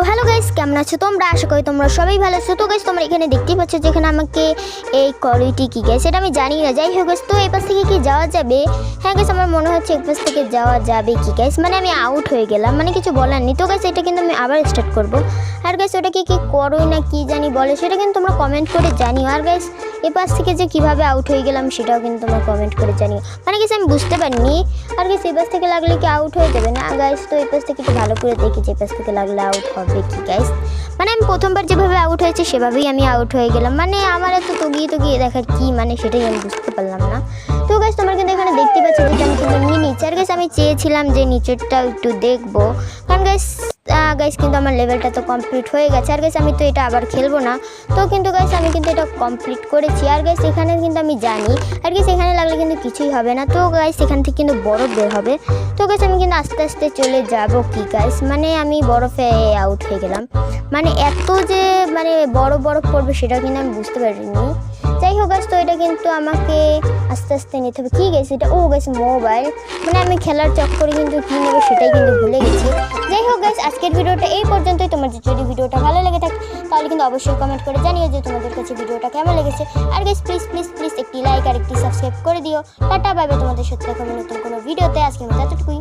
Hello guys, কেমন আছো তোমরা? আশা করি তোমরা সবাই ভালো আছো। তো গাইস তোমরা এখানে দেখতেই পাচ্ছ যেখানে আমাকে এই কলইটি কি গাইস এটা আমি জানি না। যাই হোক গাইস, তো এই পাশ থেকে কি যাওয়া যাবে? হ্যাঁ গাইস, আমার মনে হচ্ছে এই পাশ থেকে যাওয়া যাবে কি গাইস, মানে আমি আউট হয়ে গেলাম, মানে কিছু বলার নেই। তো গাইস এটা কিন্তু আমি আবার স্টার্ট করব। আর গাইস ওটাকে কি করোই না কি জানি বলে, সেটা কিন্তু তোমরা কমেন্ট করে জানিও। আর গাইস এই পাশ থেকে যে কীভাবে আউট হয়ে গেলাম সেটাও কিন্তু তোমরা কমেন্ট করে জানিও। মানে গাইস আমি বুঝতে পারিনি। আর গাইস এই পাশ থেকে লাগলে কি আউট হয়ে যাবে না গাইস? তো এই পাশ থেকে একটু ভালো করে দেখি যে এই পাশ থেকে লাগলে আউট হবে কি গাইস। মানে আমি প্রথমবার যেভাবে আউট হয়েছে সেভাবেই আমি আউট হয়ে গেলাম। মানে আমার এত তগিয়ে দেখার কি মানে সেটাই আমি বুঝতে পারলাম না। তো গাইস তোমরা কিন্তু এখানে দেখতে পাচ্ছ যে আমি কিন্তু নিচে। আর গাইস আমি চেয়েছিলাম যে নিচেরটা একটু দেখবো, কারণ গাইস কিন্তু আমার লেভেলটা তো কমপ্লিট হয়ে গেছে। আর গাইস আমি তো এটা আবার খেলবো না। তো কিন্তু গাইস আমি কিন্তু এটা কমপ্লিট করেছি। আর গাইস এখানে কিন্তু আমি জানি, আর গাইস এখানে লাগলে কিন্তু কিছুই হবে না। তো গাইস এখান থেকে কিন্তু বরফ বের হবে। তো গাইস আমি কিন্তু আস্তে আস্তে চলে যাব কি গাইস, মানে আমি বরফে আউট হয়ে গেলাম। মানে এত যে মানে বরফ পড়বে সেটা কিন্তু আমি বুঝতে পারিনি। যাই হোক গাইস, তো এটা কিন্তু আমাকে আস্তে আস্তে নিতে হবে কি গাইস। এটা ও গাইস মোবাইল, মানে আমি খেলার চক্করে কিন্তু কী নেবে সেটাই কিন্তু ভুলে গেছি। যাই হোক গাইস, আজকের ভিডিওটা এই পর্যন্তই। তোমার যদি ভিডিওটা ভালো লেগে থাকে তাহলে কিন্তু অবশ্যই কমেন্ট করে জানিও যে তোমাদের কাছে ভিডিওটা কেমন লেগেছে। আর গাইস প্লিজ একটি লাইক আর একটি সাবস্ক্রাইব করে দিও। টাটা, বাই বাই, তোমাদের সাথে দেখা হবে নতুন কোনো ভিডিওতে। আজকের মতো এতটুকুই।